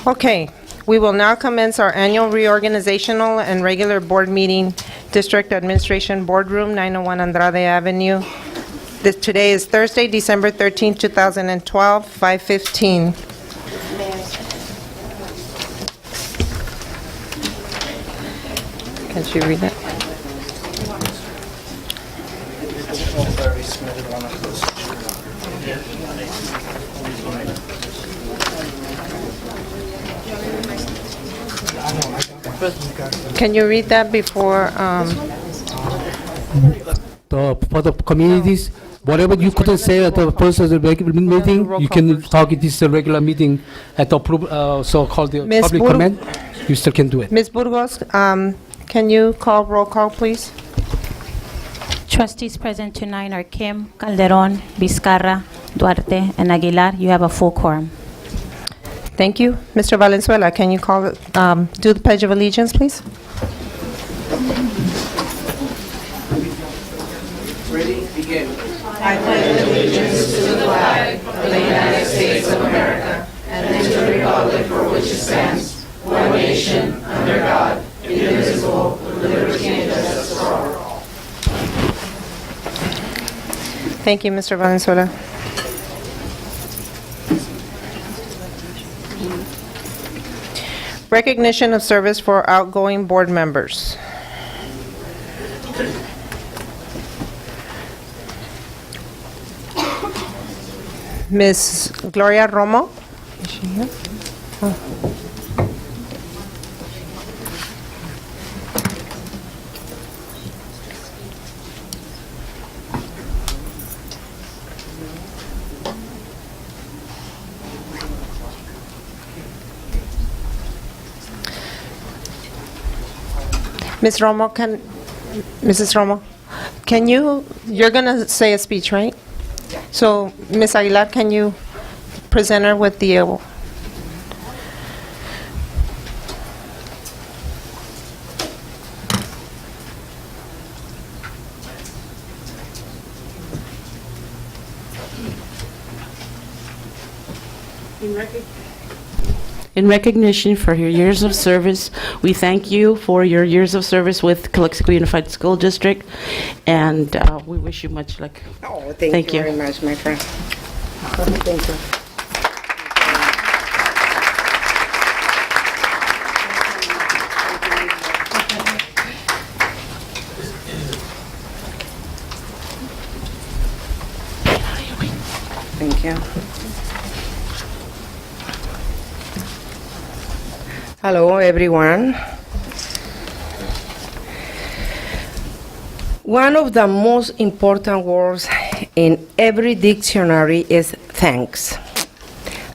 Okay, we will now commence our annual reorganizational and regular board meeting, District Administration Boardroom, 901 Andrade Avenue. Today is Thursday, December 13, 2012, 5:15. Can you read that? Can you read that before? For the communities, whatever you couldn't say at the first of the regular meeting, you can talk at this regular meeting at the so-called Ms. public comment. You still can do it. Ms. Burgos, can you call roll call, please? Trustees present tonight are Kim, Calderon, Vizcarra, Duarte, and Aguilar. You have a full quorum. Thank you. Mr. Valenzuela, can you call, do the Pledge of Allegiance, please? Ready? Begin. I pledge allegiance to the flag of the United States of America and to the republic for which it stands, one nation, under God, indivisible, with liberty and justice for all. Thank you, Mr. Valenzuela. Recognition of service for outgoing board members. Ms. Gloria Romo. Is she here? Oh. Mrs. Romo, can you're going to say a speech, right? So, Ms. Aguilar, can you present her with the In recognition for your years of service, we thank you for your years of service with Calexico Unified School District, and we wish you much luck. Oh, thank you very much, my friend. Thank you. Thank you. Hello, everyone. One of the most important words in every dictionary is thanks.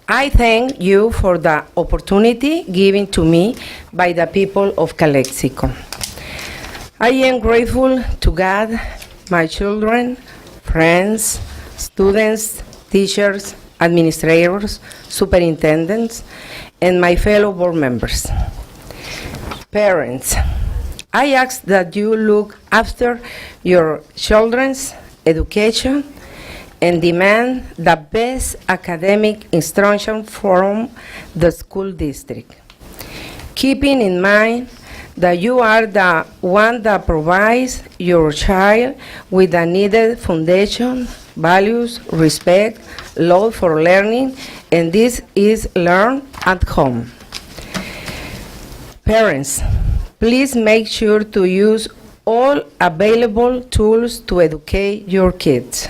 I thank you for the opportunity given to me by the people of Calexico. I am grateful to God, my children, friends, students, teachers, administrators, superintendents, and my fellow board members. Parents, I ask that you look after your children's education and demand the best academic instruction from the school district, keeping in mind that you are the one that provides your child with the needed foundation, values, respect, love for learning, and this is learned at home. Parents, please make sure to use all available tools to educate your kids.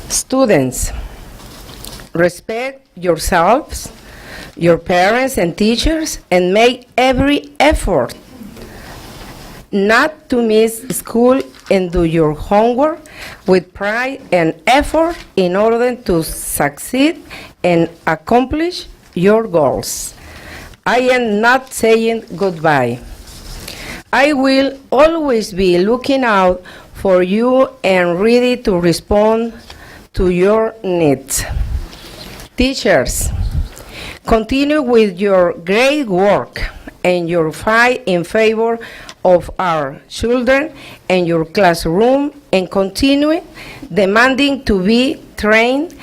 Students, respect yourselves, your parents and teachers, and make every effort not to miss school and do your homework with pride and effort in order to succeed and accomplish your goals. I am not saying goodbye. I will always be looking out for you and ready to respond to your needs. Teachers, continue with your great work and your fight in favor of our children and your classroom, and continue demanding to be trained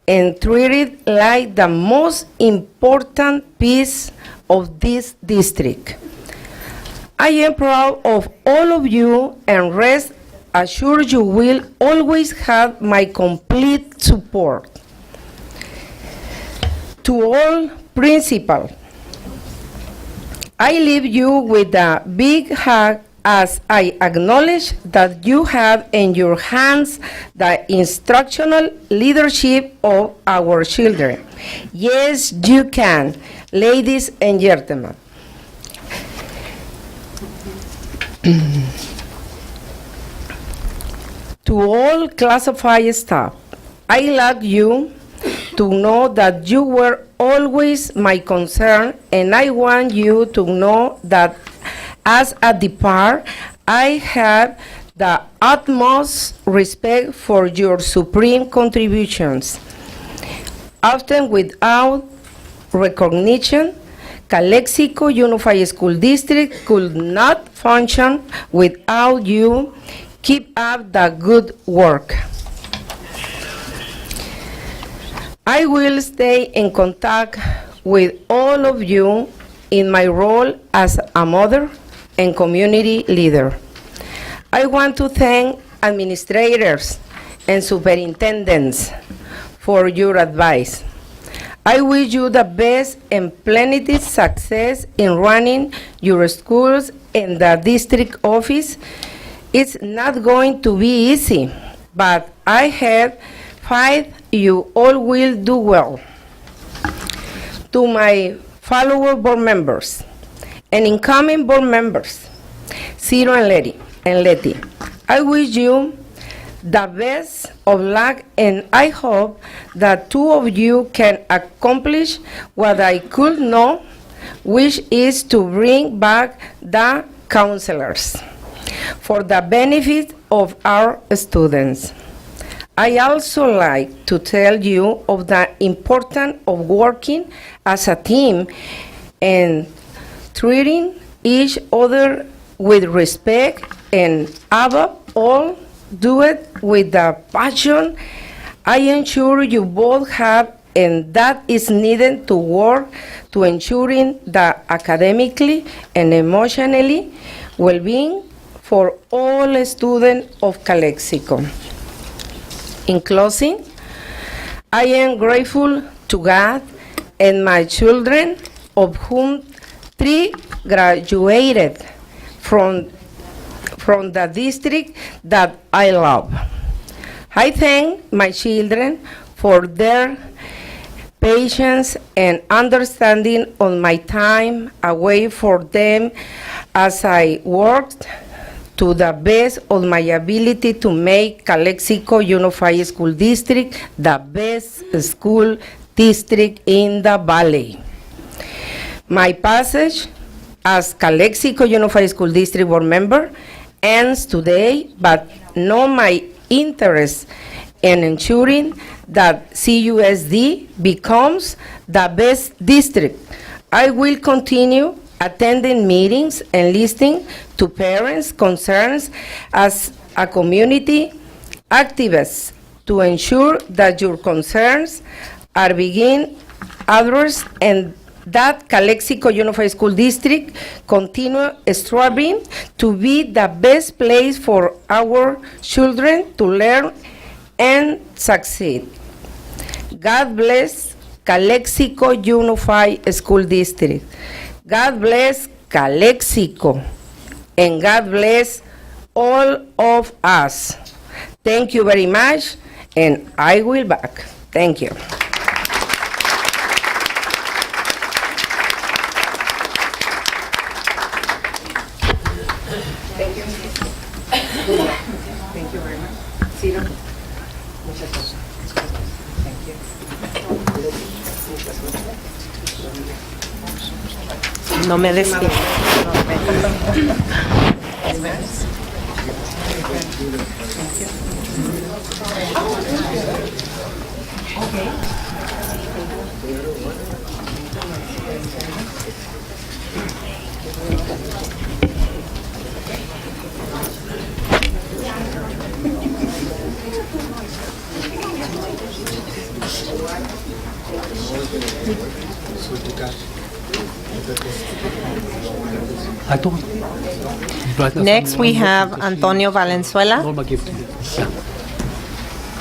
and treated like the most important piece of this district. I am proud of all of you and rest assured you will always have my complete support. To all principals, I leave you with a big hug as I acknowledge that you have in your hands the instructional leadership of our children. Yes, you can, ladies and gentlemen. To all classified staff, I like you to know that you were always my concern, and I want you to know that as a depart, I have the utmost respect for your supreme contributions. Often without recognition, Calexico Unified School District could not function without you. Keep up the good work. I will stay in contact with all of you in my role as a mother and community leader. I want to thank administrators and superintendents for your advice. I wish you the best and plenty success in running your schools in the district office. It's not going to be easy, but I have faith you all will do well. To my fellow board members and incoming board members, Ciro and Letty, I wish you the best of luck, and I hope that two of you can accomplish what I could not, which is to bring back the counselors for the benefit of our students. I also like to tell you of the importance of working as a team and treating each other with respect, and above all, do it with the passion I am sure you both have, and that is needed to work to ensuring the academically and emotionally well-being for all students of Calexico. In closing, I am grateful to God and my children, of whom 3 graduated from the district that I love. I thank my children for their patience and understanding on my time away for them as I worked to the best of my ability to make Calexico Unified School District the best school district in the Valley. My passage as Calexico Unified School District board member ends today, but know my interest in ensuring that CUSD becomes the best district. I will continue attending meetings and listening to parents' concerns as a community activist to ensure that your concerns are being addressed and that Calexico Unified School District continue striving to be the best place for our children to learn and succeed. God bless Calexico Unified School District. God bless Calexico, and God bless all of us. Thank you very much, and I will back. Thank you. No me des tiempo. I don't. Right now, Next, we someone have working, Antonio Valenzuela. Norma gave to me. Yeah.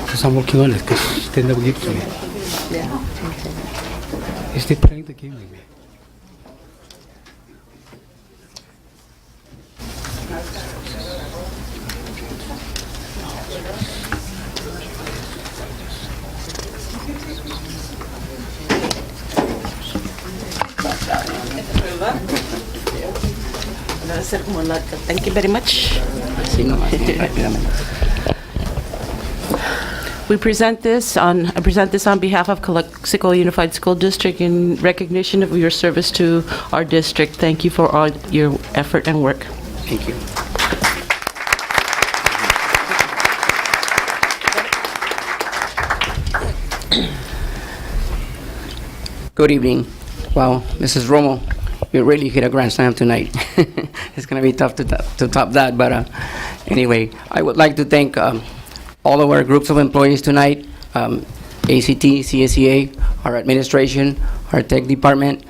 Because I'm working on it, because they never give to me. Is they playing the game with me? Thank you very much. I present this on behalf of Calexico Unified School District in recognition of your service to our district. Thank you for all your effort and work. Thank you. Good evening. Wow, Mrs. Romo, you really hit a grand slam tonight. It's going to be tough to top that, but anyway, I would like to thank all of our groups of employees tonight, ACT, CSEA, our administration, our tech department.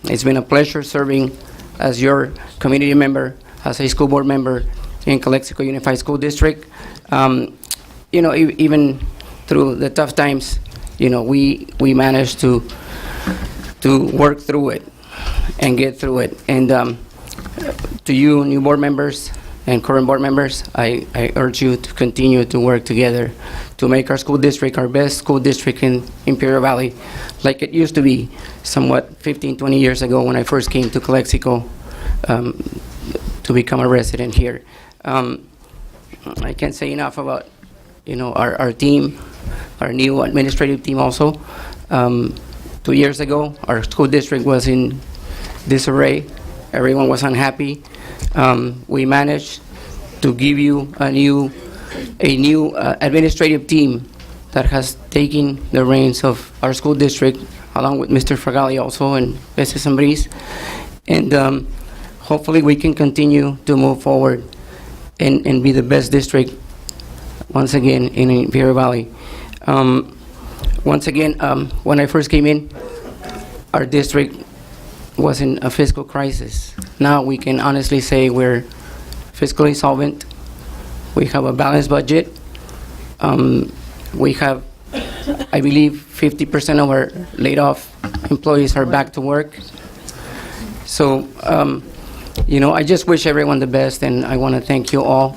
It's been a pleasure serving as your community member, as a school board member in Calexico Unified School District. You know, even through the tough times, you know, we managed to work through it and get through it. And to you, new board members and current board members, I urge you to continue to work together to make our school district our best school district in Imperial Valley, like it used to be somewhat 15, 20 years ago when I first came to Calexico to become a resident here. I can't say enough about, you know, our team, our new administrative team also. 2 years ago, our school district was in disarray. Everyone was unhappy. We managed to give you a new administrative team that has taken the reins of our school district, along with Mr. Fragali also and Mrs. Ambris. And hopefully we can continue to move forward and be the best district once again in Imperial Valley. Once again, when I first came in, our district was in a fiscal crisis. Now we can honestly say we're fiscally solvent. We have a balanced budget. We have, I believe, 50% of our laid-off employees are back to work. So, you know, I just wish everyone the best, and I want to thank you all.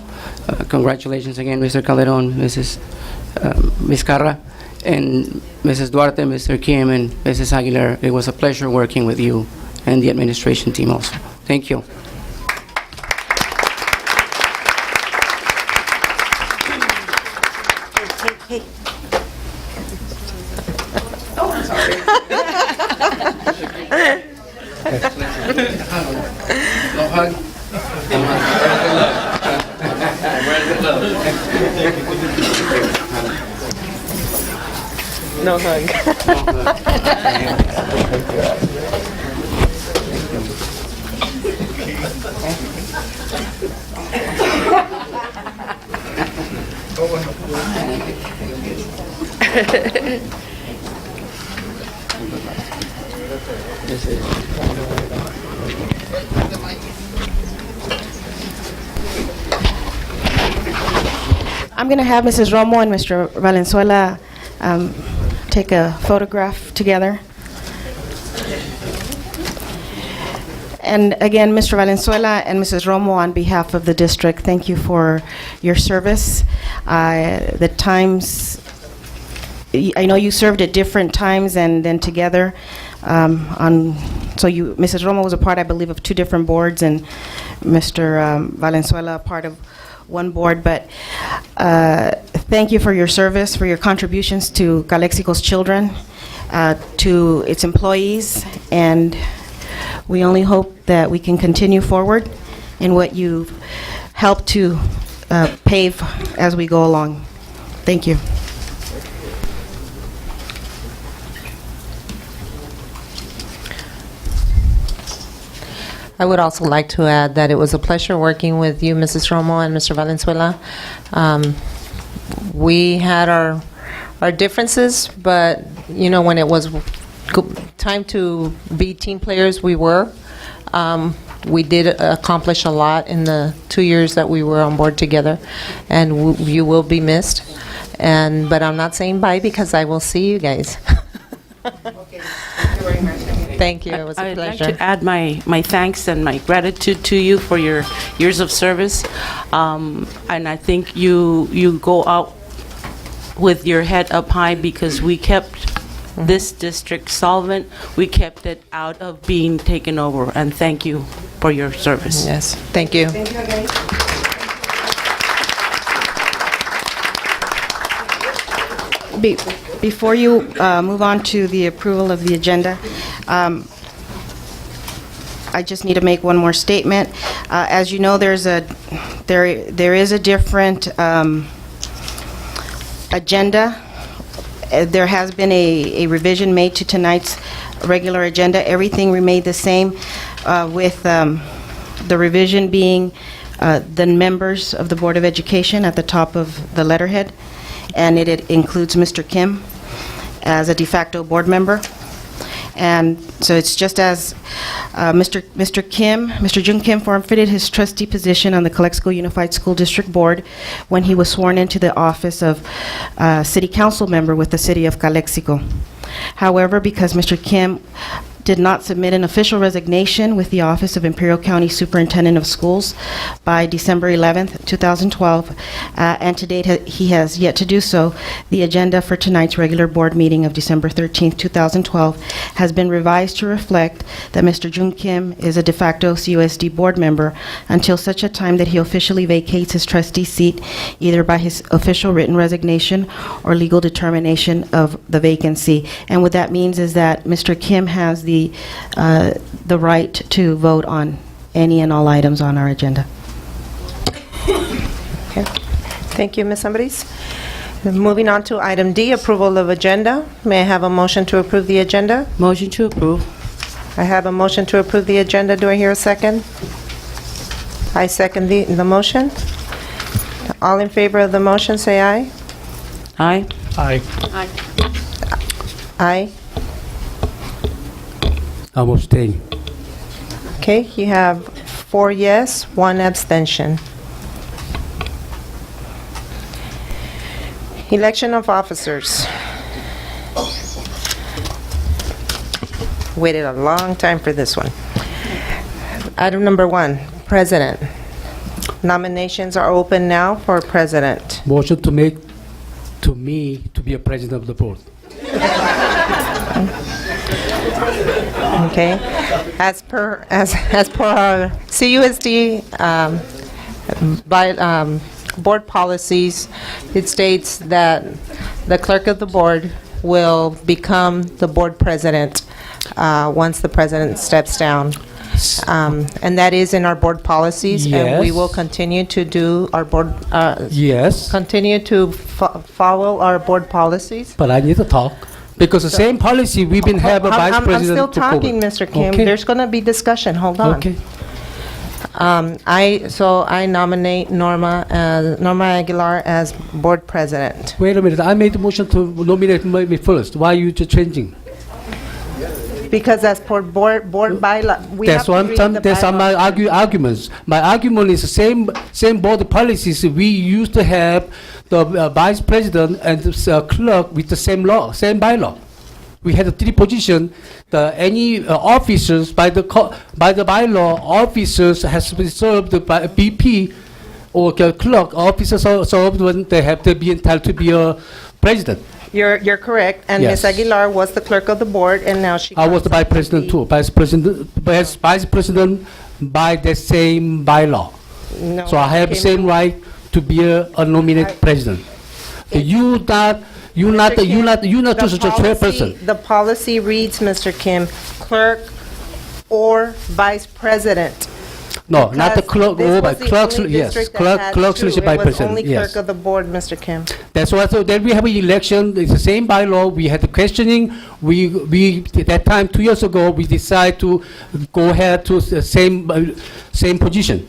Congratulations again, Mr. Calderon, Mrs. Vizcarra, and Mrs. Duarte, Mr. Kim, and Mrs. Aguilar. It was a pleasure working with you and the administration team also. Thank you. No hug? No hug. I'm going to have Mrs. Romo and Mr. Valenzuela take a photograph together. And again, Mr. Valenzuela and Mrs. Romo, on behalf of the district, thank you for your service. The times, I know you served at different times and then together. So Mrs. Romo was a part, I believe, of 2 different boards, and Mr. Valenzuela a part of one board. But thank you for your service, for your contributions to Calexico's children, to its employees, and we only hope that we can continue forward in what you helped to pave as we go along. Thank you. I would also like to add that it was a pleasure working with you, Mrs. Romo and Mr. Valenzuela. We had our differences, but you know, when it was time to be team players, we were. We did accomplish a lot in the 2 years that we were on board together, and you will be missed. But I'm not saying bye because I will see you guys. Thank you. It was a I'd like pleasure. to add my thanks and my gratitude to you for your years of service. And I think you go out with your head up high because we kept this district solvent. We kept it out of being taken over. And thank you for your service. Yes, thank you. Before you move on to the approval of the agenda, I just need to make one more statement. As you know, there is a different agenda. There has been a revision made to tonight's regular agenda. Everything remained the same, with the revision being the members of the Board of Education at the top of the letterhead, and it includes Mr. Kim as a de facto board member. And so it's just as Mr. Jun Kim forfeited his trustee position on the Calexico Unified School District Board when he was sworn into the office of city council member with the city of Calexico. However, because Mr. Kim did not submit an official resignation with the Office of Imperial County Superintendent of Schools by December 11th, 2012, and to date he has yet to do so, the agenda for tonight's regular board meeting of December 13th, 2012 has been revised to reflect that Mr. Jun Kim is a de facto CUSD board member until such a time that he officially vacates his trustee seat, either by his official written resignation or legal determination of the vacancy. And what that means is that Mr. Kim has the right to vote on any and all items on our agenda. Okay. Thank you, Ms. Humphries. Moving on to item D, approval of agenda. May I have a motion to approve the agenda? Motion to approve. I have a motion to approve the agenda. Do I hear a second? I second the motion. All in favor of the motion, say aye. Aye. Aye. Aye. I'm abstaining. Okay, you have 4 yes, 1 abstention. Election of officers. Waited a long time for this one. Item number 1, President. Nominations are open now for President. Motion to make to me to be a president of the board. Okay, as per our CUSD board policies, it states that the clerk of the board will become the board president once the president steps down. And that is in our board policies, and we Yes. will continue to do our board, Yes, continue to follow our board policies. but I need to talk because the same policy we've been have a vice I'm president. still to talking, cover. Mr. Kim. Okay. There's going to be discussion. Hold on. Okay. I nominate Norma Aguilar as board president. Wait a minute. I made the motion to nominate me first. Why are you just changing? Because as per board bylaw, we have That's to one read time. the That's my bylaw. arguments. My argument is the same board policies we used to have the vice president and the clerk with the same law, same bylaw. We had 3 positions. Any officers by the bylaw officers has been served by a BP or clerk officers served when they have to be entitled to be a president. You're correct, and Yes. Ms. Aguilar was the clerk of the board, and now she. I was the vice president too. Vice president by the same bylaw. No, So I have the Kim, same right to be a nominated president. You're not the just a chairperson. The policy reads, Mr. Kim, clerk or vice president. No, not the Because clerk, this or was by the clerks, only yes, district that had clerk two. slash vice It was president, only yes. clerk of the board, Mr. Kim. That's why, so then we have an election, it's the same bylaw, we had the questioning, we, at that time, 2 years ago, we decided to go ahead to the same position.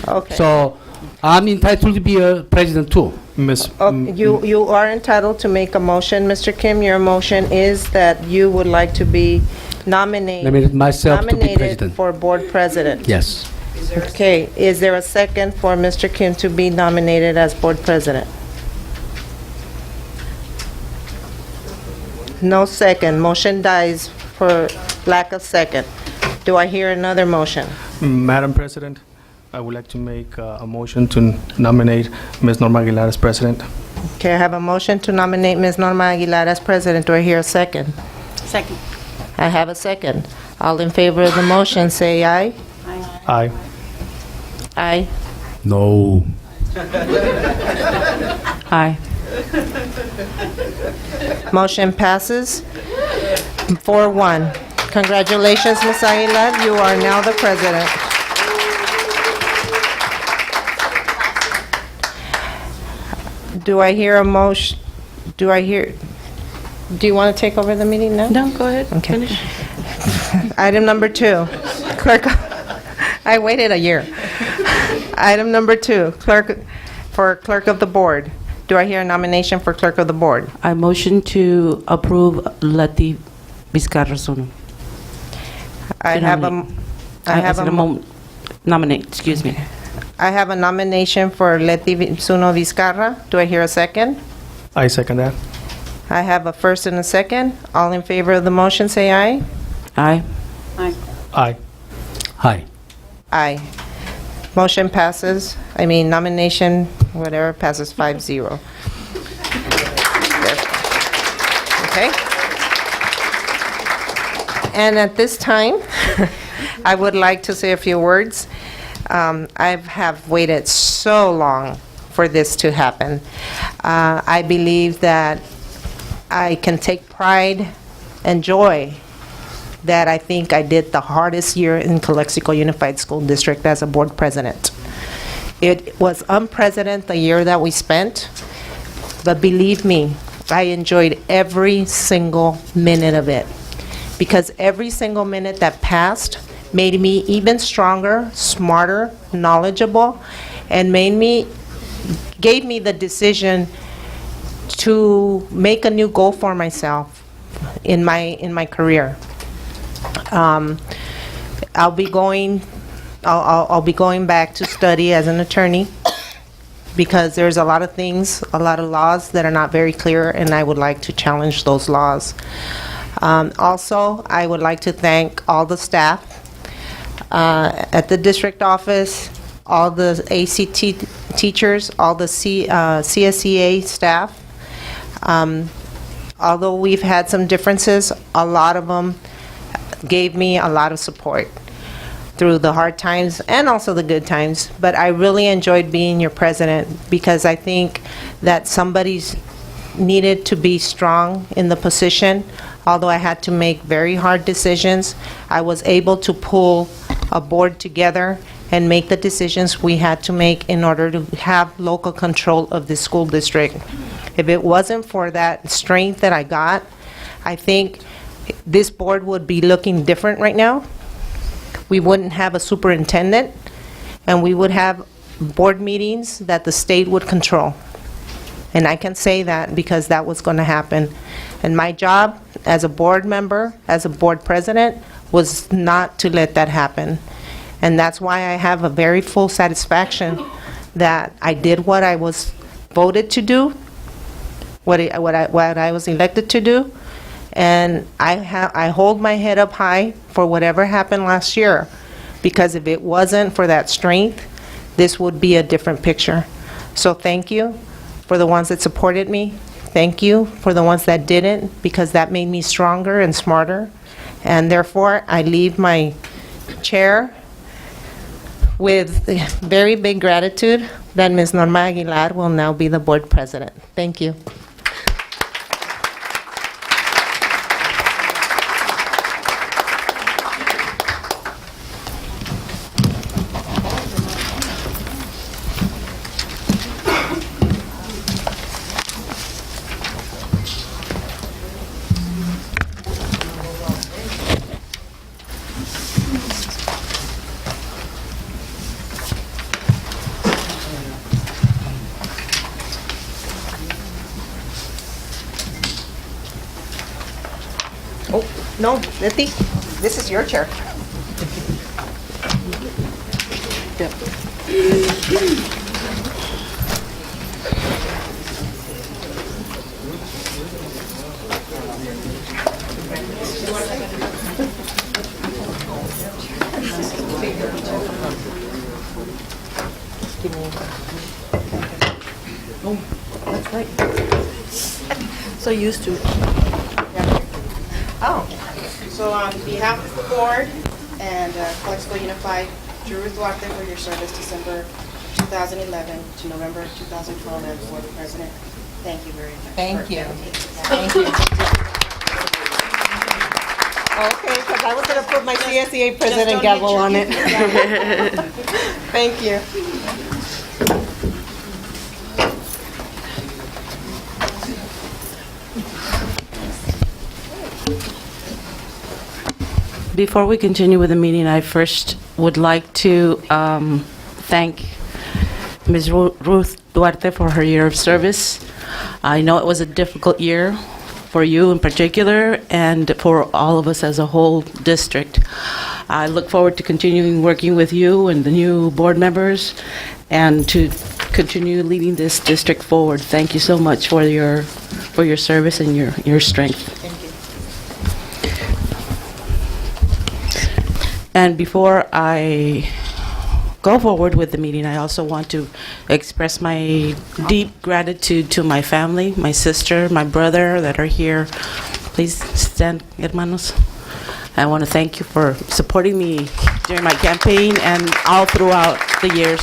Okay. So I'm entitled to be a president too. Miss, Oh, you are entitled to make a motion, Mr. Kim. Your motion is that you would like to be Nominate myself to be nominated president. for board president. Yes. Okay, is there a second for Mr. Kim to be nominated as board president? No second. Motion dies for lack of second. Do I hear another motion? Madam President, I would like to make a motion to nominate Ms. Norma Aguilar as president. Okay, I have a motion to nominate Ms. Norma Aguilar as president. Do I hear a second? Second. I have a second. All in favor of the motion, say aye. Aye. Aye. No. Aye. Motion passes 4-1. Congratulations, Ms. Aguilar. You are now the president. Do I hear a motion? Do you want to take over the meeting now? No, go ahead. Okay. Finish. Item number 2, clerk, I waited a year. Item number 2, clerk of the board. Do I hear a nomination for clerk of the board? I motion to approve Letty Vizcarra Zuno. I To have nominate. Nominate, excuse me. I have a nomination for Leti Zuno Vizcarra. Do I hear a second? I second that. I have a first and a second. All in favor of the motion, say aye. Aye. Aye. Hi. Aye. Motion passes, nomination, whatever, passes 5-0. Okay? And at this time, I would like to say a few words. I have waited so long for this to happen. I believe that I can take pride and joy that I think I did the hardest year in Calexico Unified School District as a board president. It was unprecedented the year that we spent, but believe me, I enjoyed every single minute of it, because every single minute that passed made me even stronger, smarter, knowledgeable, and gave me the decision to make a new goal for myself in my career. I'll be going back to study as an attorney, because there's a lot of things, a lot of laws that are not very clear, and I would like to challenge those laws. Also, I would like to thank all the staff at the district office, all the ACT teachers, all the CSEA staff. Although we've had some differences, a lot of them gave me a lot of support through the hard times and also the good times. But I really enjoyed being your president, because I think that somebody's needed to be strong in the position. Although I had to make very hard decisions, I was able to pull a board together and make the decisions we had to make in order to have local control of the school district. If it wasn't for that strength that I got, I think this board would be looking different right now. We wouldn't have a superintendent, and we would have board meetings that the state would control. And I can say that because that was going to happen. And my job as a board member, as a board president, was not to let that happen. And that's why I have a very full satisfaction that I did what I was voted to do, what I was elected to do. And I hold my head up high for whatever happened last year, because if it wasn't for that strength, this would be a different picture. So thank you for the ones that supported me. Thank you for the ones that didn't, because that made me stronger and smarter. And therefore, I leave my chair with very big gratitude that Ms. Norma Aguilar will now be the board president. Thank you. No, Letty, this is your chair. So used to. Oh, So on behalf of the board and Calexico Unified, Drew Duarte for your service December 2011 to November 2012 as board president, thank you very much. thank you. Thank you. Okay, because I was going to put my CSEA president gavel on it. Thank you. Before we continue with the meeting, I first would like to thank Ms. Ruth Duarte for her year of service. I know it was a difficult year for you in particular and for all of us as a whole district. I look forward to continuing working with you and the new board members and to continue leading this district forward. Thank you so much for your service and your strength. And before I go forward with the meeting, I also want to express my deep gratitude to my family, my sister, my brother that are here. Please stand, hermanos. I want to thank you for supporting me during my campaign and all throughout the years,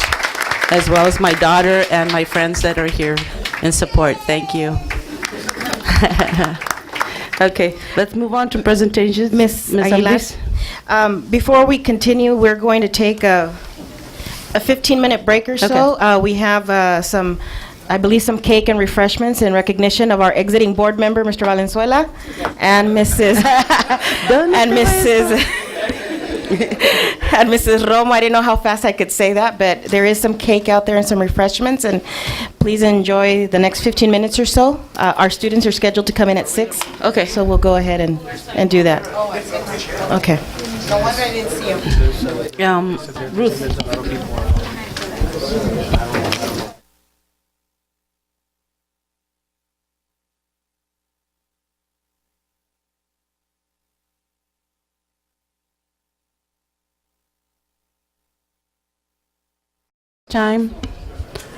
as well as my daughter and my friends that are here in support. Thank you. Okay, let's move on to presentations. Ms. Aguilar, Ambriz. before we continue, we're going to take a 15-minute break or so. We have some, I believe, some cake and refreshments in recognition of our exiting board member, Mr. Valenzuela, and Mrs. and Mrs. Romo. I didn't know how fast I could say that, but there is some cake out there and some refreshments, and please enjoy the next 15 minutes or so. Our students are scheduled to come in at 6. Okay. So we'll go ahead and do that. Okay. No wonder I didn't see him. Ruth. Time,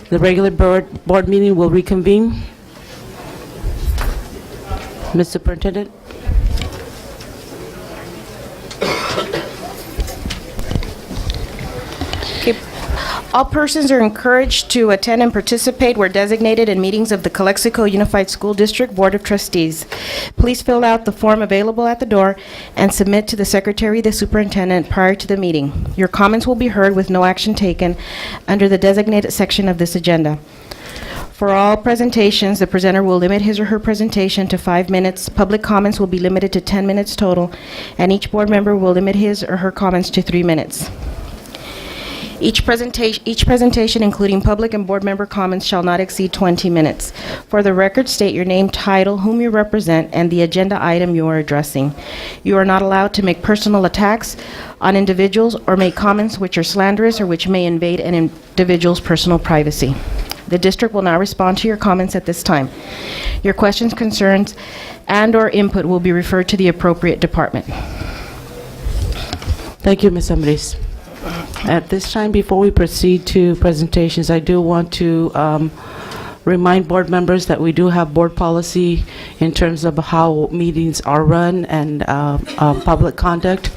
the regular board meeting will reconvene. Mr. Superintendent? All persons are encouraged to attend and participate where designated in meetings of the Calexico Unified School District Board of Trustees. Please fill out the form available at the door and submit to the Secretary, the Superintendent, prior to the meeting. Your comments will be heard with no action taken under the designated section of this agenda. For all presentations, the presenter will limit his or her presentation to 5 minutes. Public comments will be limited to 10 minutes total, and each board member will limit his or her comments to 3 minutes. Each presentation, including public and board member comments, shall not exceed 20 minutes. For the record, state your name, title, whom you represent, and the agenda item you are addressing. You are not allowed to make personal attacks on individuals or make comments which are slanderous or which may invade an individual's personal privacy. The district will now respond to your comments at this time. Your questions, concerns, and/or input will be referred to the appropriate department. Thank you, Ms. Ambriz. At this time, before we proceed to presentations, I do want to remind board members that we do have board policy in terms of how meetings are run and public conduct.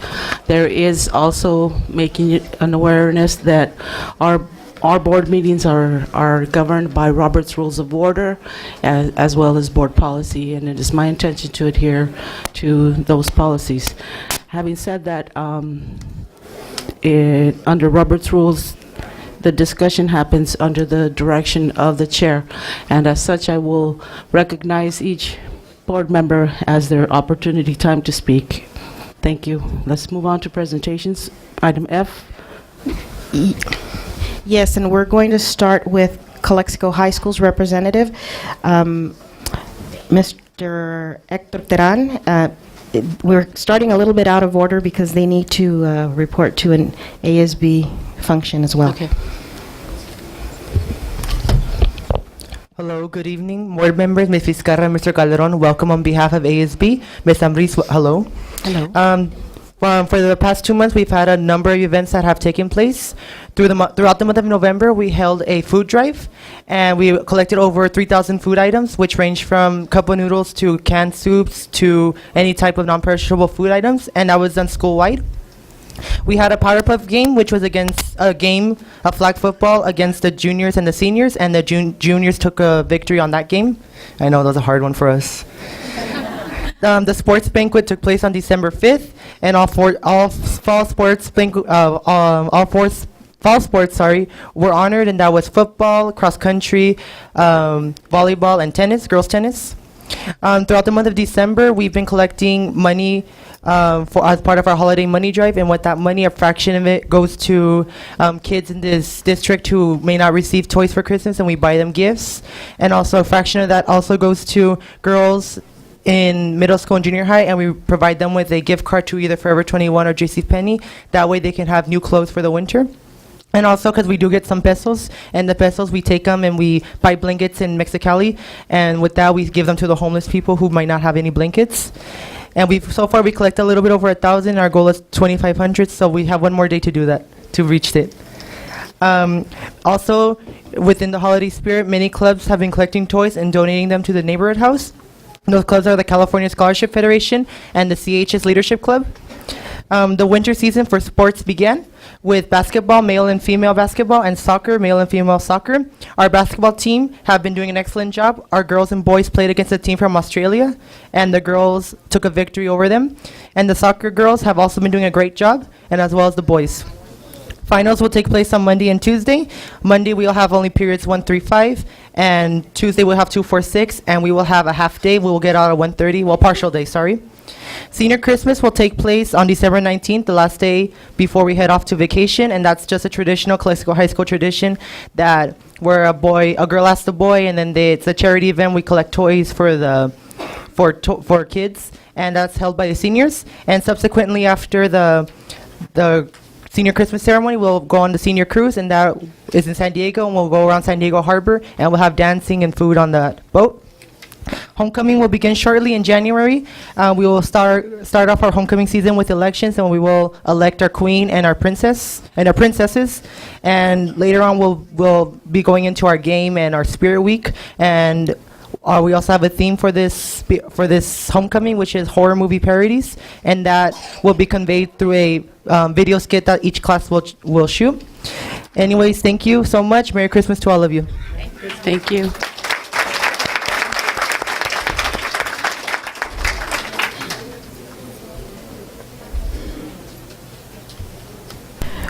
There is also making it an awareness that our board meetings are governed by Robert's Rules of Order as well as board policy, and it is my intention to adhere to those policies. Having said that, under Robert's rules, the discussion happens under the direction of the chair, and as such, I will recognize each board member as their opportunity time to speak. Thank you. Let's move on to presentations. Item F. Yes, and we're going to start with Calexico High School's representative, Mr. Hector Teran. we're starting a little bit out of order because they need to report to an ASB function as well. Okay. Hello, good evening. Board members, Ms. Vizcarra and Mr. Calderon, welcome on behalf of ASB. Ms. Ambriz, hello. Hello. For the past 2 months, we've had a number of events that have taken place. Throughout the month of November, we held a food drive, and we collected over 3,000 food items, which range from cup of noodles to canned soups to any type of non-perishable food items, and that was done school-wide. We had a Powder Puff game, which was against a game of flag football against the juniors and the seniors, and the juniors took a victory on that game. I know that was a hard one for us. The sports banquet took place on December 5th, and all fall sports were honored, and that was football, cross country, volleyball, and tennis, girls tennis. Throughout the month of December, we've been collecting money as part of our holiday money drive, and with that money, a fraction of it goes to kids in this district who may not receive toys for Christmas, and we buy them gifts. And also a fraction of that also goes to girls in middle school and junior high, and we provide them with a gift card to either Forever 21 or JCPenney. That way they can have new clothes for the winter. And also, because we do get some pesos, and the pesos, we take them and we buy blankets in Mexicali, and with that, we give them to the homeless people who might not have any blankets. And so far, we collect a little bit over 1,000. Our goal is 2,500, so we have one more day to do that, to reach it. Also, within the holiday spirit, many clubs have been collecting toys and donating them to the neighborhood house. Those clubs are the California Scholarship Federation and the CHS Leadership Club. The winter season for sports began with basketball, male and female basketball, and soccer, male and female soccer. Our basketball team have been doing an excellent job. Our girls and boys played against a team from Australia, and the girls took a victory over them. And the soccer girls have also been doing a great job, and as well as the boys. Finals will take place on Monday and Tuesday. Monday, we'll have only periods 1 through 5, and Tuesday, we'll have 2, 4, 6, and we will have a half day. We will get out at 1:30, well, partial day, sorry. Senior Christmas will take place on December 19th, the last day before we head off to vacation, and that's just a traditional Calexico High School tradition that where a girl asks the boy, and then it's a charity event. We collect toys for kids, and that's held by the seniors. And subsequently, after the Senior Christmas ceremony, we'll go on the senior cruise, and that is in San Diego, and we'll go around San Diego Harbor, and we'll have dancing and food on that boat. Homecoming will begin shortly in January. We will start off our homecoming season with elections, and we will elect our queen and our princesses. And later on, we'll be going into our game and our spirit week. And we also have a theme for this homecoming, which is horror movie parodies, and that will be conveyed through a video skit that each class will shoot. Anyways, thank you so much. Merry Christmas to all of you. Thank you.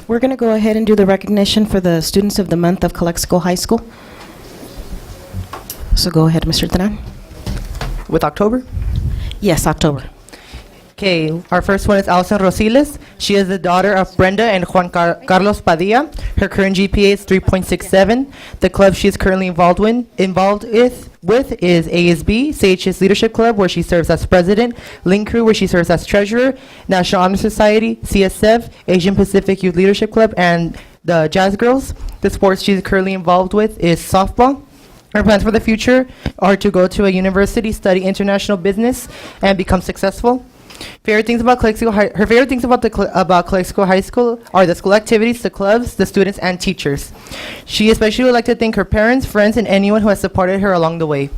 We're going to go ahead and do the recognition for the Students of the Month of Calexico High School. So go ahead, Mr. Teran. With October? Yes, October. Okay, our first one is Alison Rosiles. She is the daughter of Brenda and Juan Carlos Padilla. Her current GPA is 3.67. The club she is currently involved with is ASB, CHS Leadership Club, where she serves as president, Link Crew, where she serves as treasurer, National Honor Society, CSF, Asian Pacific Youth Leadership Club, and the Jazz Girls. The sports she's currently involved with is softball. Her plans for the future are to go to a university, study international business, and become successful. Favorite things about Calexico her favorite things about Calexico High School are the school activities, the clubs, the students, and teachers. She especially would like to thank her parents, friends, and anyone who has supported her along the way.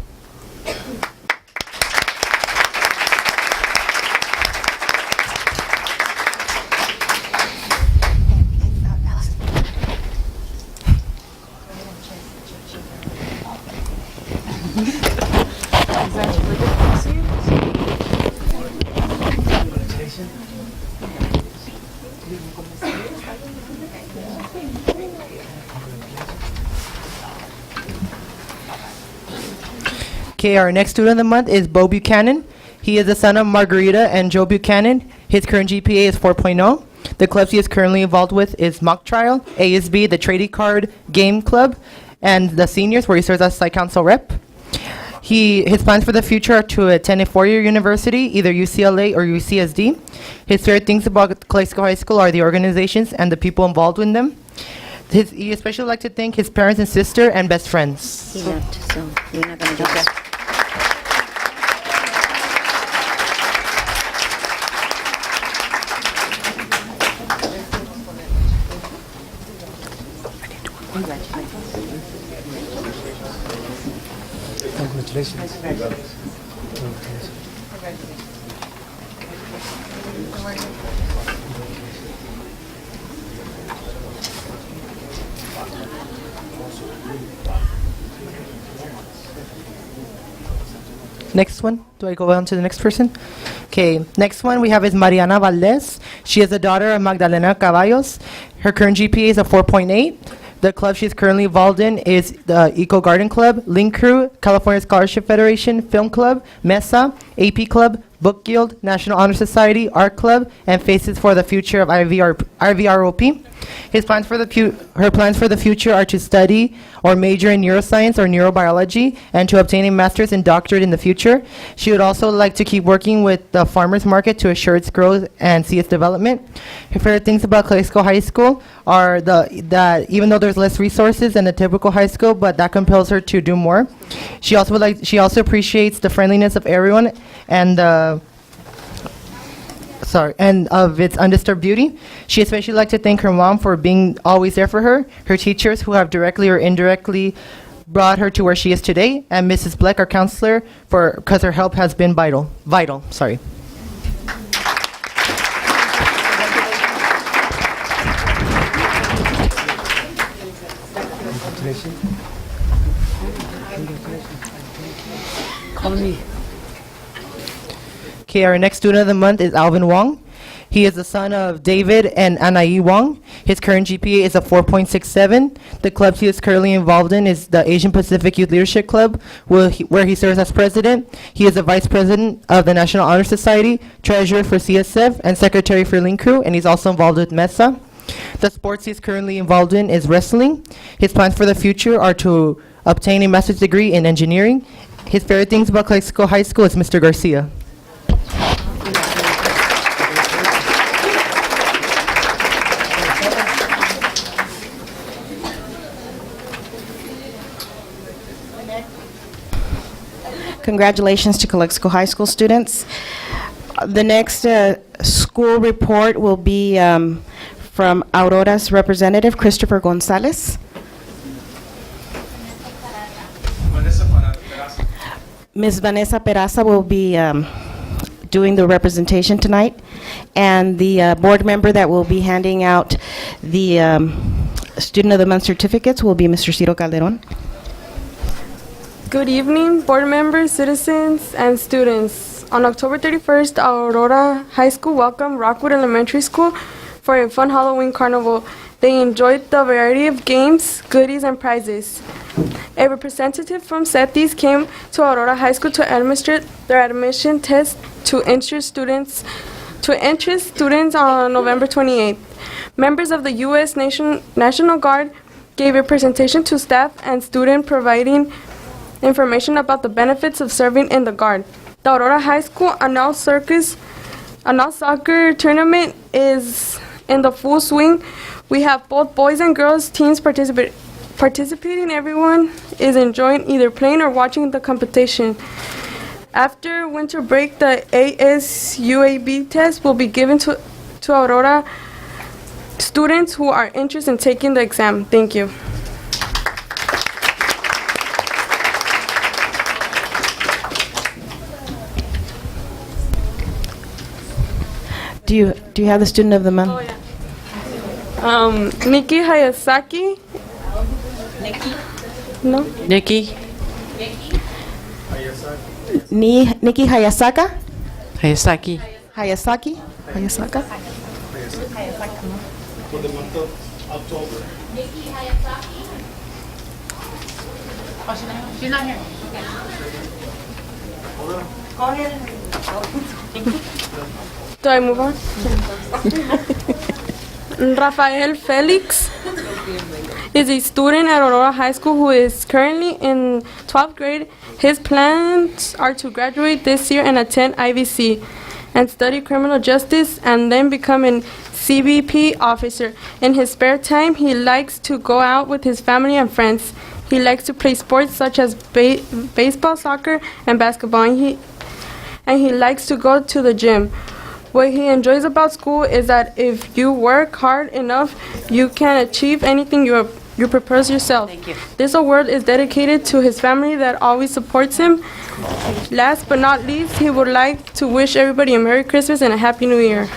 Okay, our next student of the month is Bo Buchanan. He is the son of Margarita and Joe Buchanan. His current GPA is 4.0. The clubs he is currently involved with is Mock Trial, ASB, the Trading Card Game Club, and the Seniors, where he serves as Site Council Rep. His plans for the future are to attend a four-year university, either UCLA or UCSD. His favorite things about Calexico High School are the organizations and the people involved in them. He especially like to thank his parents and sister and best friends. He left, so you're not going to do that. Next one. Do I go on to the next person? Okay. Next one we have is Mariana Valdez. She is the daughter of Magdalena Caballos. Her current GPA is a 4.8. The club she's currently involved in is the Eco Garden Club, Link Crew, California Scholarship Federation, Film Club, Mesa, AP Club, Book Guild, National Honor Society, Art Club, and Faces for the Future of RVROP. Her plans for the future are to study or major in neuroscience or neurobiology and to obtain a master's and doctorate in the future. She would also like to keep working with the farmers market to assure its growth and see its development. Her favorite things about Calexico High School are that even though there's less resources than a typical high school, but that compels her to do more. She also appreciates the friendliness of everyone and of its undisturbed beauty. She especially like to thank her mom for being always there for her, her teachers who have directly or indirectly brought her to where she is today, and Mrs. Bleck, our counselor, because her help has been vital. Sorry. Okay, our next student of the month is Alvin Wong. He is the son of David and Anaí Wong. His current GPA is a 4.67. The club he is currently involved in is the Asian Pacific Youth Leadership Club, where he serves as president. He is the vice president of the National Honor Society, treasurer for CSF, and secretary for Link Crew, and he's also involved with MESA. The sports he's currently involved in is wrestling. His plans for the future are to obtain a master's degree in engineering. His favorite things about Calexico High School is Mr. Garcia. Congratulations to Calexico High School students. The next school report will be from Aurora's representative, Christopher Gonzalez. Ms. Vanessa Peraza will be doing the representation tonight, and the board member that will be handing out the Student of the Month certificates will be Mr. Ciro Calderon. Good evening, board members, citizens, and students. On October 31st, Aurora High School welcomed Rockwood Elementary School for a fun Halloween carnival. They enjoyed the variety of games, goodies, and prizes. A representative from CETIS came to Aurora High School to administer their admission test to interest students on November 28th. Members of the U.S. National Guard gave a presentation to staff and students providing information about the benefits of serving in the Guard. The Aurora High School announced soccer tournament is in the full swing. We have both boys and girls teams participating. Everyone is enjoying either playing or watching the competition. After winter break, the ASUAB test will be given to Aurora students who are interested in taking the exam. Thank you. Do you have the Student of the Month? Oh, yeah. Nikki Hayasaki. No? Nikki? Nikki Hayasaka? Hayasaki. Hayasaki? Hayasaka? For the month of October. She's not here. Go ahead. Do I move on? Rafael Felix is a student at Aurora High School who is currently in 12th grade. His plans are to graduate this year and attend IVC and study criminal justice and then become an CBP officer. In his spare time, he likes to go out with his family and friends. He likes to play sports such as baseball, soccer, and basketball, and he likes to go to the gym. What he enjoys about school is that if you work hard enough, you can achieve anything you propose yourself. Thank you. This award is dedicated to his family that always supports him. Last but not least, he would like to wish everybody a Merry Christmas and a Happy New Year.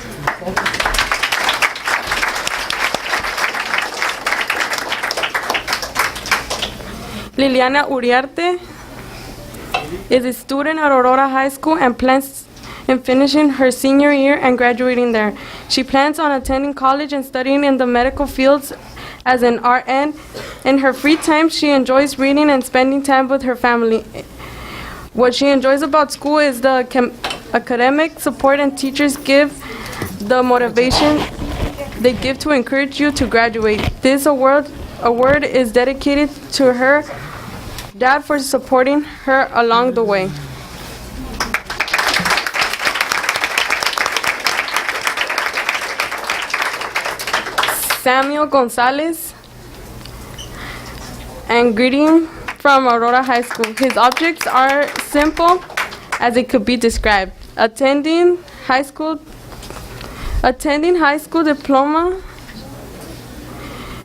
Liliana Uriarte is a student at Aurora High School and plans in finishing her senior year and graduating there. She plans on attending college and studying in the medical fields as an RN. In her free time, she enjoys reading and spending time with her family. What she enjoys about school is the academic support and teachers give the motivation they give to encourage you to graduate. This award is dedicated to her dad for supporting her along the way. Samuel Gonzalez, and greeting from Aurora High School. His objects are simple as it could be described. Attending high school diploma,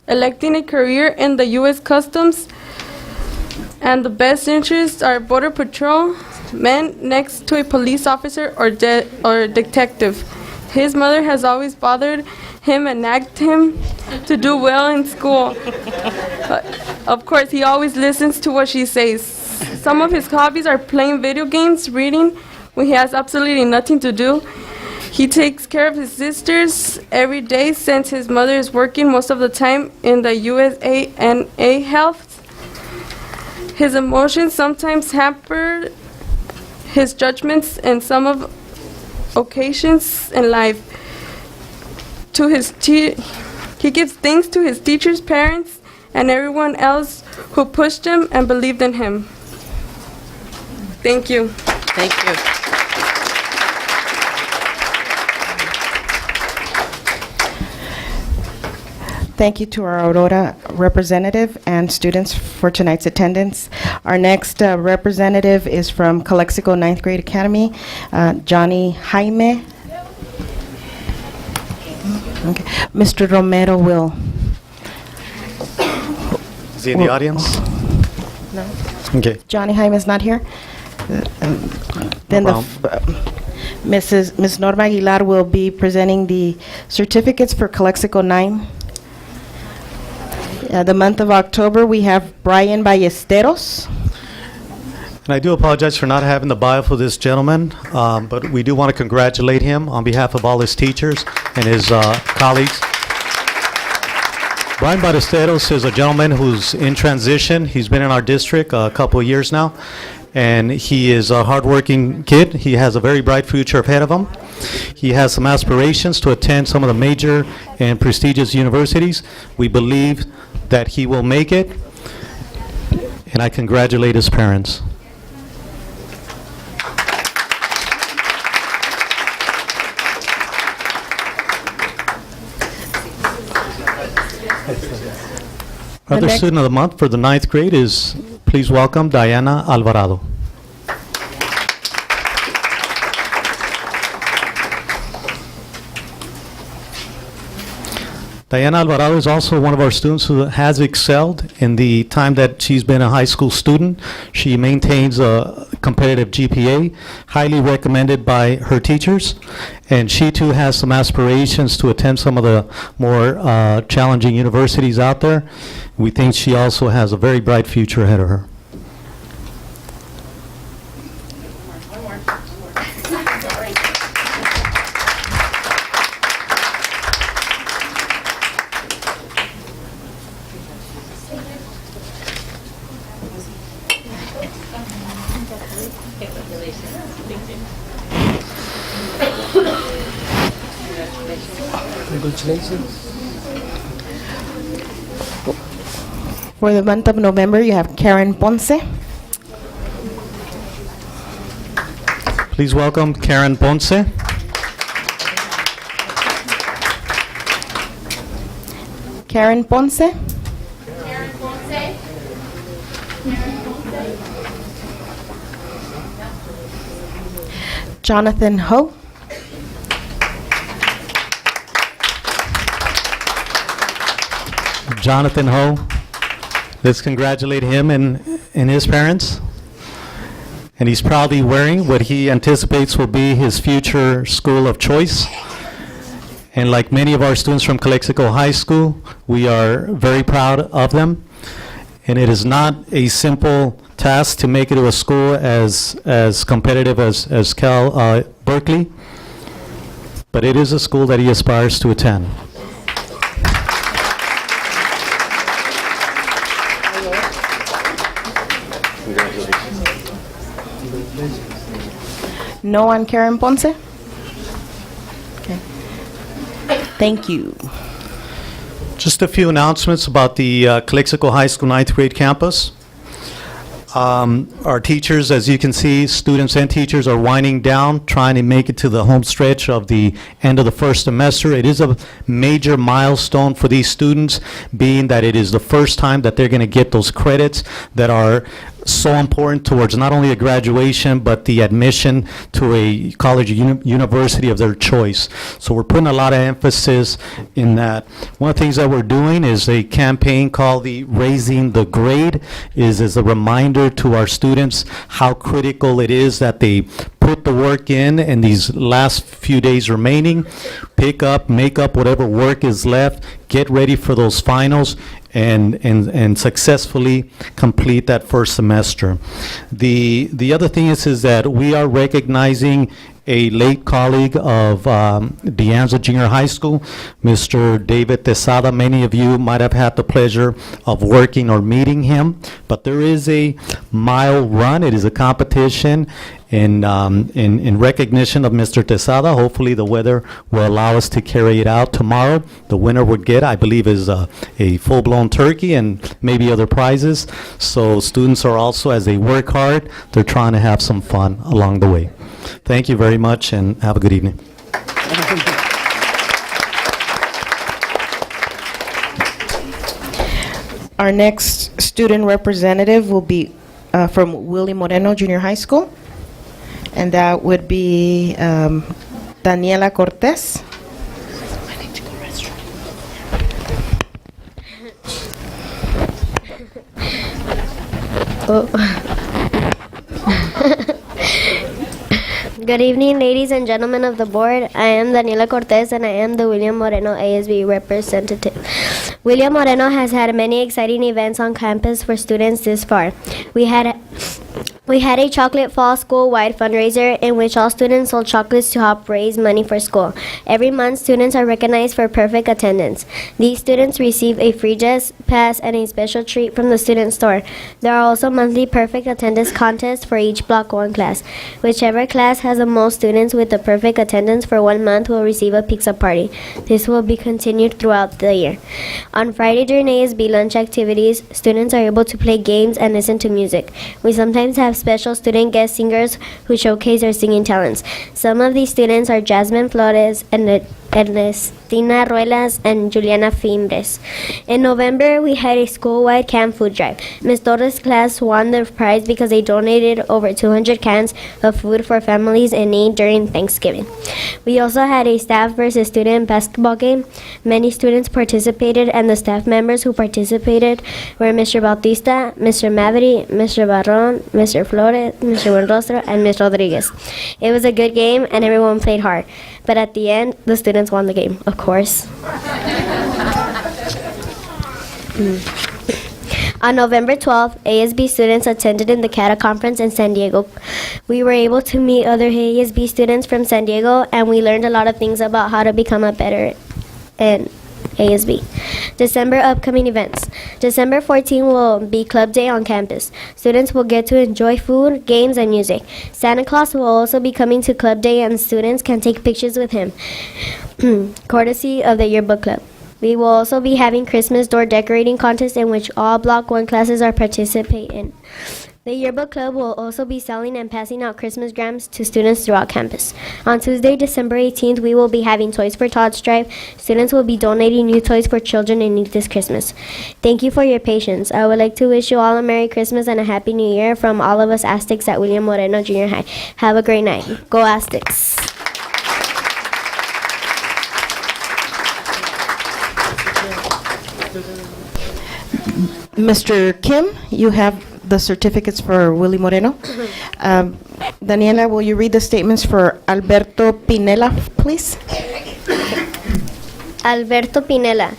electing a career in the U.S. Customs, and the best interests are border patrol, men next to a police officer or detective. His mother has always bothered him and nagged him to do well in school. Of course, he always listens to what she says. Some of his hobbies are playing video games, reading when he has absolutely nothing to do. He takes care of his sisters every day since his mother is working most of the time in the USANA Health. His emotions sometimes hamper his judgments in some of occasions in life. He gives thanks to his teachers, parents, and everyone else who pushed him and believed in him. Thank you. Thank you. Thank you to our Aurora representative and students for tonight's attendance. Our next representative is from Calexico 9th Grade Academy, Johnny Jaime. Okay. Mr. Romero will. Is he in the audience? No. Okay. Johnny Jaime is not here. Then Ms. Norma Aguilar will be presenting the certificates for Calexico 9. The month of October, we have Brian Ballesteros. And I do apologize for not having the bio for this gentleman, but we do want to congratulate him on behalf of all his teachers and his colleagues. Brian Ballesteros is a gentleman who's in transition. He's been in our district a couple of years now, and he is a hardworking kid. He has a very bright future ahead of him. He has some aspirations to attend some of the major and prestigious universities. We believe that he will make it, and I congratulate his parents. Other student of the month for the 9th grade is, please welcome Diana Alvarado. Diana Alvarado is also one of our students who has excelled in the time that she's been a high school student. She maintains a competitive GPA, highly recommended by her teachers, and she too has some aspirations to attend some of the more challenging universities out there. We think she also has a very bright future ahead of her. Congratulations. For the month of November, you have Karen Ponce. Please welcome Karen Ponce. Karen Ponce. Jonathan Ho. Jonathan Ho. Let's congratulate him and his parents. And he's proudly wearing what he anticipates will be his future school of choice. And like many of our students from Calexico High School, we are very proud of them. And it is not a simple task to make it to a school as competitive as Cal Berkeley, but it is a school that he aspires to attend. No on Karen Ponce? Okay. Thank you. Just a few announcements about the Calexico High School 9th grade campus. Our teachers, as you can see, students and teachers are winding down, trying to make it to the home stretch of the end of the first semester. It is a major milestone for these students, being that it is the first time that they're going to get those credits that are so important towards not only a graduation, but the admission to a college or university of their choice. So we're putting a lot of emphasis in that. One of the things that we're doing is a campaign called the Raising the Grade, is as a reminder to our students how critical it is that they put the work in these last few days remaining, pick up, make up whatever work is left, get ready for those finals, and successfully complete that first semester. The other thing is that we are recognizing a late colleague of De Anza Junior High School, Mr. David Tesada. Many of you might have had the pleasure of working or meeting him, but there is a mile run. It is a competition in recognition of Mr. Tesada. Hopefully the weather will allow us to carry it out tomorrow. The winner would get, I believe, is a full-blown turkey and maybe other prizes. So students are also, as they work hard, they're trying to have some fun along the way. Thank you very much and have a good evening. Our next student representative will be from Willie Moreno Junior High School, and that would be Daniela Cortez. Good evening, ladies and gentlemen of the board. I am Daniela Cortez, and I am the William Moreno ASB representative. William Moreno has had many exciting events on campus for students this far. We had a chocolate fall school-wide fundraiser in which all students sold chocolates to help raise money for school. Every month, students are recognized for perfect attendance. These students receive a free dress, pass, and a special treat from the student store. There are also monthly perfect attendance contests for each Block 1 class. Whichever class has the most students with the perfect attendance for 1 month will receive a pizza party. This will be continued throughout the year. On Friday during ASB lunch activities, students are able to play games and listen to music. We sometimes have special student guest singers who showcase their singing talents. Some of these students are Jasmine Flores and Ernestina Ruelas and Juliana Fimbres. In November, we had a school-wide camp food drive. Ms. Torres' class won the prize because they donated over 200 cans of food for families in need during Thanksgiving. We also had a staff versus student basketball game. Many students participated, and the staff members who participated were Mr. Bautista, Mr. Maveri, Mr. Barron, Mr. Flores, Mr. Buenrostro, and Ms. Rodriguez. It was a good game, and everyone played hard. But at the end, the students won the game, of course. On November 12th, ASB students attended in the CATA conference in San Diego. We were able to meet other ASB students from San Diego, and we learned a lot of things about how to become a better in ASB. December upcoming events. December 14 will be Club Day on campus. Students will get to enjoy food, games, and music. Santa Claus will also be coming to Club Day, and students can take pictures with him, courtesy of the Yearbook Club. We will also be having Christmas door decorating contest in which all Block 1 classes are participate in. The Yearbook Club will also be selling and passing out Christmas grams to students throughout campus. On Tuesday, December 18th, we will be having Toys for Tots Drive. Students will be donating new toys for children in need this Christmas. Thank you for your patience. I would like to wish you all a Merry Christmas and a Happy New Year from all of us Aztecs at William Moreno Junior High. Have a great night. Go Aztecs. Mr. Kim, you have the certificates for Willie Moreno. Daniela, will you read the statements for Alberto Pinela, please? Alberto Pinela.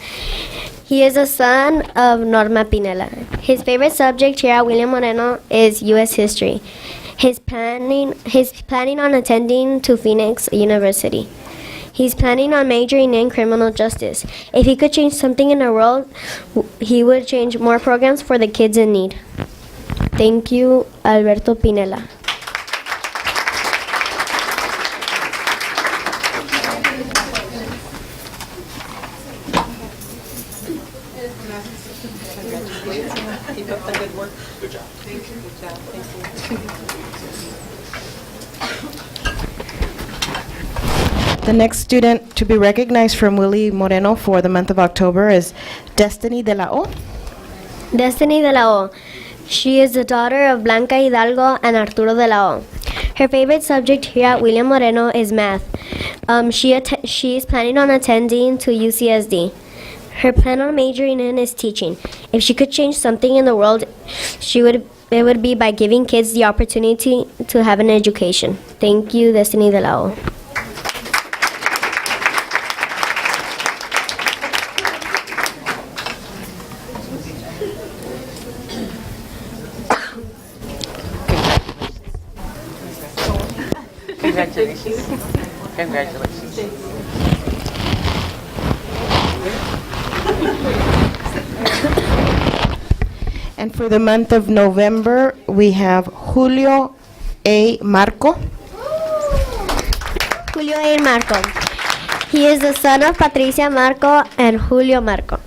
He is a son of Norma Pinela. His favorite subject here at William Moreno is U.S. history. He's planning on attending to Phoenix University. He's planning on majoring in criminal justice. If he could change something in the world, he would change more programs for the kids in need. Thank you, Alberto Pinela. Keep up the good work. Good job. Thank you. Good job. Thank you. The next student to be recognized from Willie Moreno for the month of October is Destiny de la O. Destiny de la O. She is the daughter of Blanca Hidalgo and Arturo de la O. Her favorite subject here at William Moreno is math. She is planning on attending to UCSD. Her plan on majoring in is teaching. If she could change something in the world, it would be by giving kids the opportunity to have an education. Thank you, Destiny de la O. Congratulations. Congratulations. And for the month of November, we have Julio A. Marco. Julio A. Marco. He is the son of Patricia Marco and Julio Marco.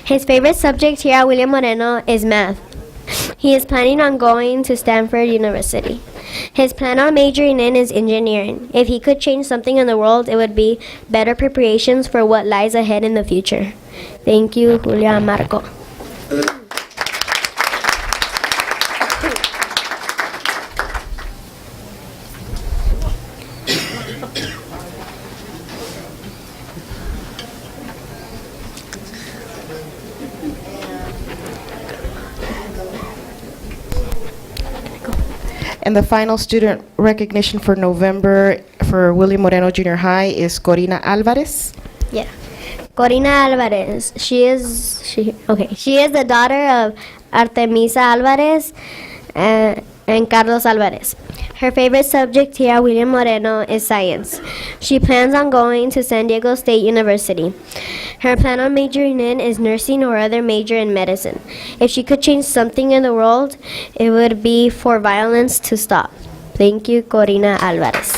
His favorite subject here at William Moreno is math. He is planning on going to Stanford University. His plan on majoring in is engineering. If he could change something in the world, it would be better preparations for what lies ahead in the future. Thank you, Julio Marco. And the final student recognition for November for Willie Moreno Junior High is Corina Alvarez. Yeah. Corina Alvarez. She is the daughter of Artemisa Alvarez and Carlos Alvarez. Her favorite subject here at William Moreno is science. She plans on going to San Diego State University. Her plan on majoring in is nursing or other major in medicine. If she could change something in the world, it would be for violence to stop. Thank you, Corina Alvarez.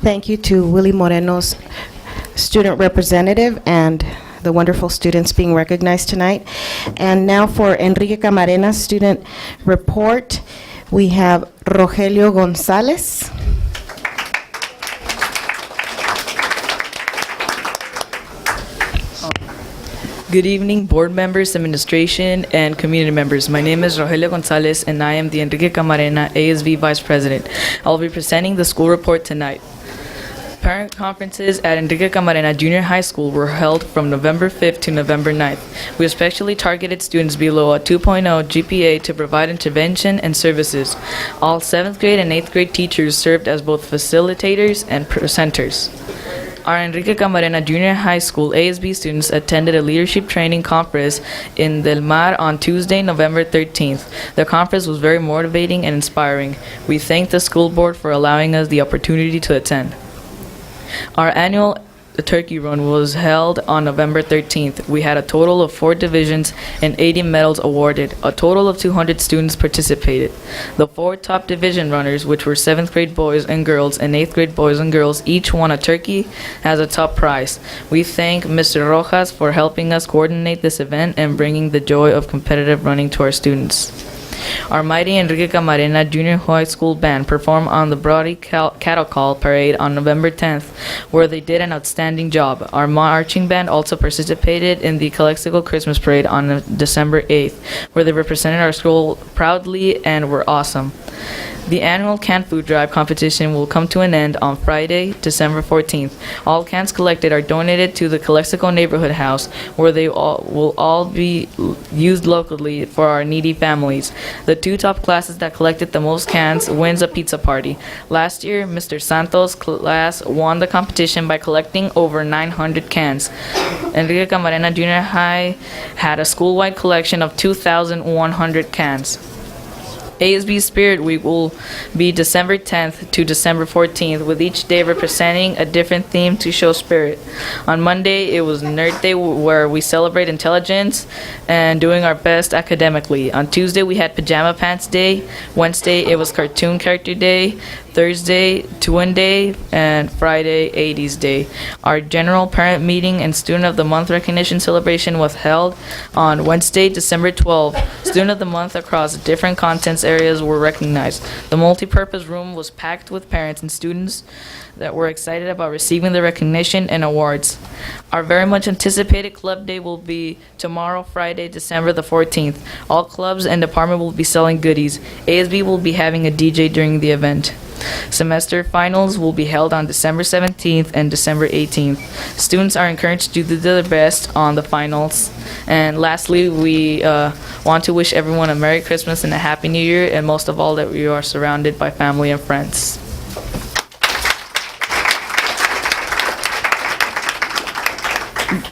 Thank you to Willie Moreno's student representative and the wonderful students being recognized tonight. And now for Enrique Camarena's student report, we have Rogelio Gonzalez. Good evening, board members, administration, and community members. My name is Rogelio Gonzalez, and I am the Enrique Camarena ASB Vice President. I'll be presenting the school report tonight. Parent conferences at Enrique Camarena Junior High School were held from November 5th to November 9th. We especially targeted students below a 2.0 GPA to provide intervention and services. All 7th grade and 8th grade teachers served as both facilitators and presenters. Our Enrique Camarena Junior High School ASB students attended a leadership training conference in Del Mar on Tuesday, November 13th. The conference was very motivating and inspiring. We thank the school board for allowing us the opportunity to attend. Our annual turkey run was held on November 13th. We had a total of 4 divisions and 80 medals awarded. A total of 200 students participated. The 4 top division runners, which were 7th grade boys and girls and 8th grade boys and girls, each won a turkey as a top prize. We thank Mr. Rojas for helping us coordinate this event and bringing the joy of competitive running to our students. Our mighty Enrique Camarena Junior High School band performed on the Brody Cattle Call Parade on November 10th, where they did an outstanding job. Our marching band also participated in the Calexico Christmas Parade on December 8th, where they represented our school proudly and were awesome. The annual canned food drive competition will come to an end on Friday, December 14th. All cans collected are donated to the Calexico Neighborhood House, where they will all be used locally for our needy families. The 2 top classes that collected the most cans wins a pizza party. Last year, Mr. Santos' class won the competition by collecting over 900 cans. Enrique Camarena Junior High had a school-wide collection of 2,100 cans. ASB Spirit Week will be December 10th to December 14th, with each day representing a different theme to show spirit. On Monday, it was Nerd Day, where we celebrate intelligence and doing our best academically. On Tuesday, we had Pajama Pants Day. Wednesday, it was Cartoon Character Day. Thursday, Twin Day, and Friday, 80s Day. Our general parent meeting and Student of the Month recognition celebration was held on Wednesday, December 12th. Student of the Month across different contents areas were recognized. The multi-purpose room was packed with parents and students that were excited about receiving the recognition and awards. Our very much anticipated Club Day will be tomorrow, Friday, December the 14th. All clubs and department will be selling goodies. ASB will be having a DJ during the event. Semester finals will be held on December 17th and December 18th. Students are encouraged to do their best on the finals. And lastly, we want to wish everyone a Merry Christmas and a Happy New Year, and most of all that we are surrounded by family and friends.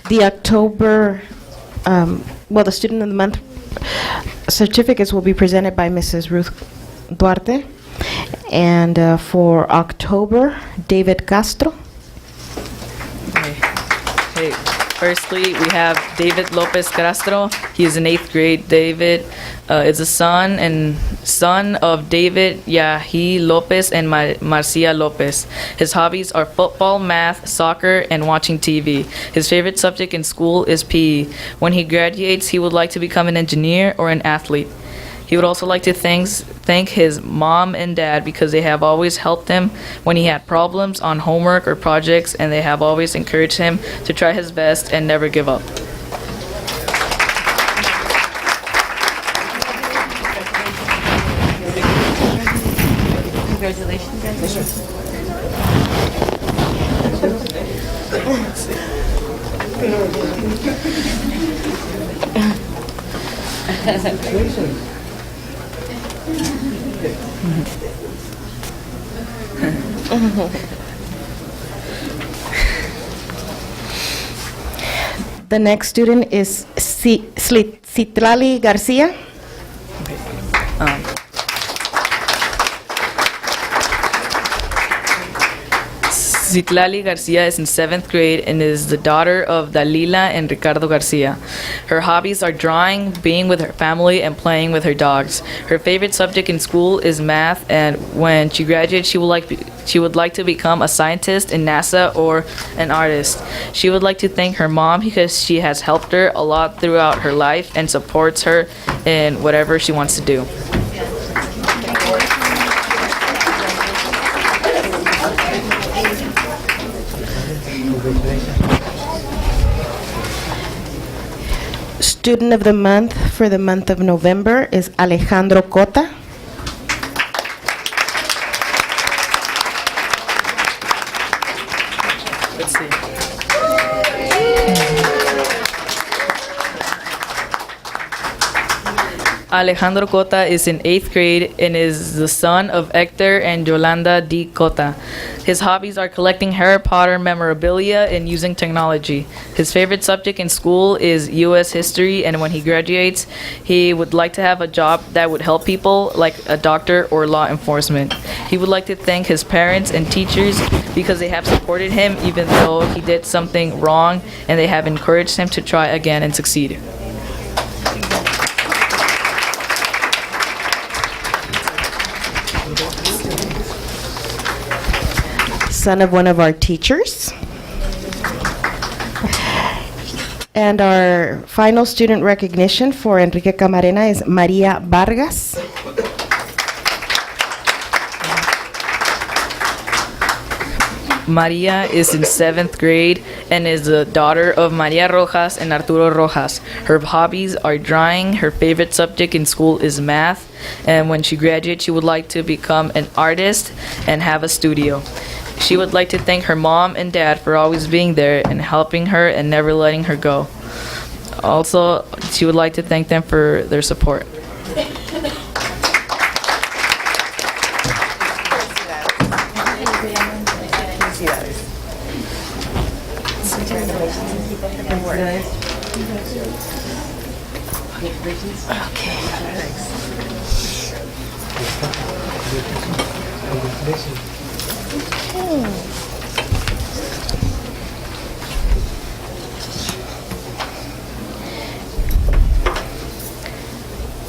The October, the Student of the Month certificates will be presented by Mrs. Ruth Duarte. And for October, David Castro. Hey, firstly, we have David Lopez Castro. He is in 8th grade. David is a son of David Yahi Lopez and Marcia Lopez. His hobbies are football, math, soccer, and watching TV. His favorite subject in school is PE. When he graduates, he would like to become an engineer or an athlete. He would also like to thank his mom and dad because they have always helped him when he had problems on homework or projects, and they have always encouraged him to try his best and never give up. Congratulations. The next student is Citlali Garcia. Citlali Garcia is in 7th grade and is the daughter of Dalila and Ricardo Garcia. Her hobbies are drawing, being with her family, and playing with her dogs. Her favorite subject in school is math, and when she graduates, she would like to become a scientist in NASA or an artist. She would like to thank her mom because she has helped her a lot throughout her life and supports her in whatever she wants to do. Student of the Month for the month of November is Alejandro Cota. Let's see. Alejandro Cota is in 8th grade and is the son of Hector and Yolanda D. Cota. His hobbies are collecting Harry Potter memorabilia and using technology. His favorite subject in school is U.S. history, and when he graduates, he would like to have a job that would help people, like a doctor or law enforcement. He would like to thank his parents and teachers because they have supported him even though he did something wrong, and they have encouraged him to try again and succeed. Son of one of our teachers. And our final student recognition for Enrique Camarena is Maria Vargas. Maria is in 7th grade and is the daughter of Maria Rojas and Arturo Rojas. Her hobbies are drawing. Her favorite subject in school is math. And when she graduates, she would like to become an artist and have a studio. She would like to thank her mom and dad for always being there and helping her and never letting her go. Also, she would like to thank them for their support.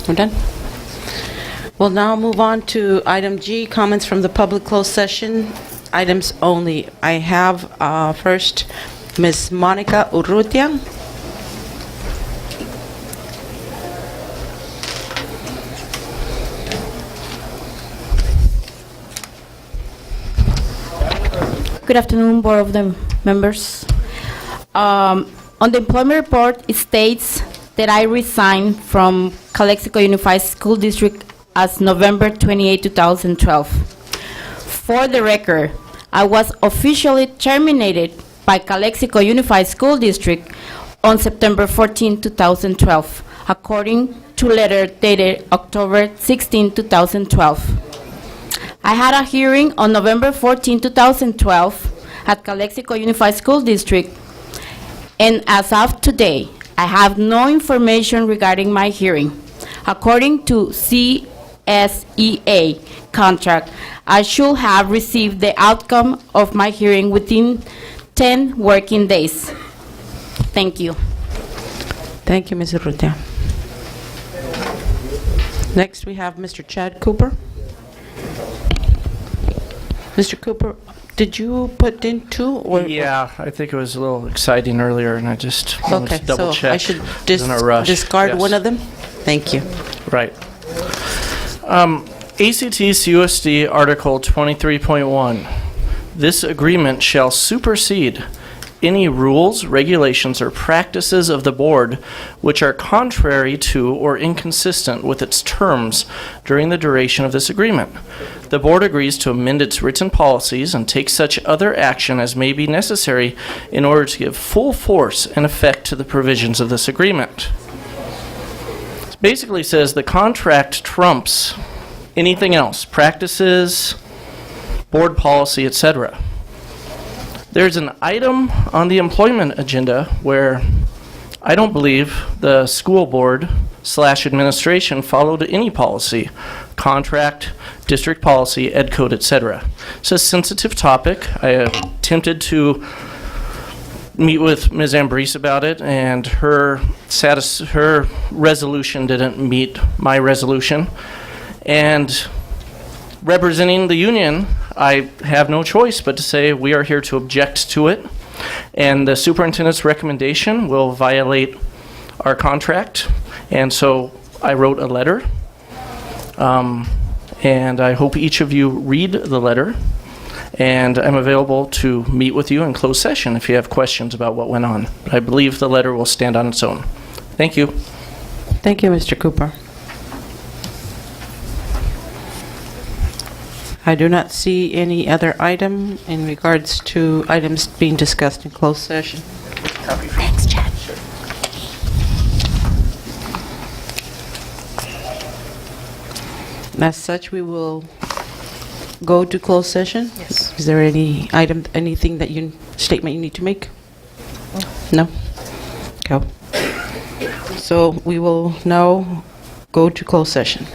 We're done? We'll now move on to item G, comments from the public closed session, items only. I have first Ms. Monica Urrutia. Good afternoon, Board of the members. On the employment report, it states that I resigned from Calexico Unified School District as November 28, 2012. For the record, I was officially terminated by Calexico Unified School District on September 14, 2012, according to letter dated October 16, 2012. I had a hearing on November 14, 2012 at Calexico Unified School District, and as of today, I have no information regarding my hearing. According to CSEA contract, I should have received the outcome of my hearing within 10 working days. Thank you. Thank you, Ms. Urrutia. Next, we have Mr. Chad Cooper. Mr. Cooper, did you put in two or? Yeah, I think it was a little exciting earlier, and I just wanted Okay, to double so check. I should In a rush. discard Yes. one of them? Thank you. Right. ACT CUSD Article 23.1. This agreement shall supersede any rules, regulations, or practices of the board which are contrary to or inconsistent with its terms during the duration of this agreement. The board agrees to amend its written policies and take such other action as may be necessary in order to give full force and effect to the provisions of this agreement. It basically says the contract trumps anything else, practices, board policy, etc. There's an item on the employment agenda where I don't believe the school board / administration followed any policy, contract, district policy, ed code, etc. It's a sensitive topic. I attempted to meet with Ms. Ambrose about it, and her resolution didn't meet my resolution. And representing the union, I have no choice but to say we are here to object to it, and the superintendent's recommendation will violate our contract. And so I wrote a letter, and I hope each of you read the letter, and I'm available to meet with you in closed session if you have questions about what went on. I believe the letter will stand on its own. Thank you. Thank you, Mr. Cooper. I do not see any other item in regards to items being discussed in closed session. Thanks, Chad. As such, we will go to closed session. Yes. Is there any item, anything that statement you need to make? No? Okay. So we will now go to closed session.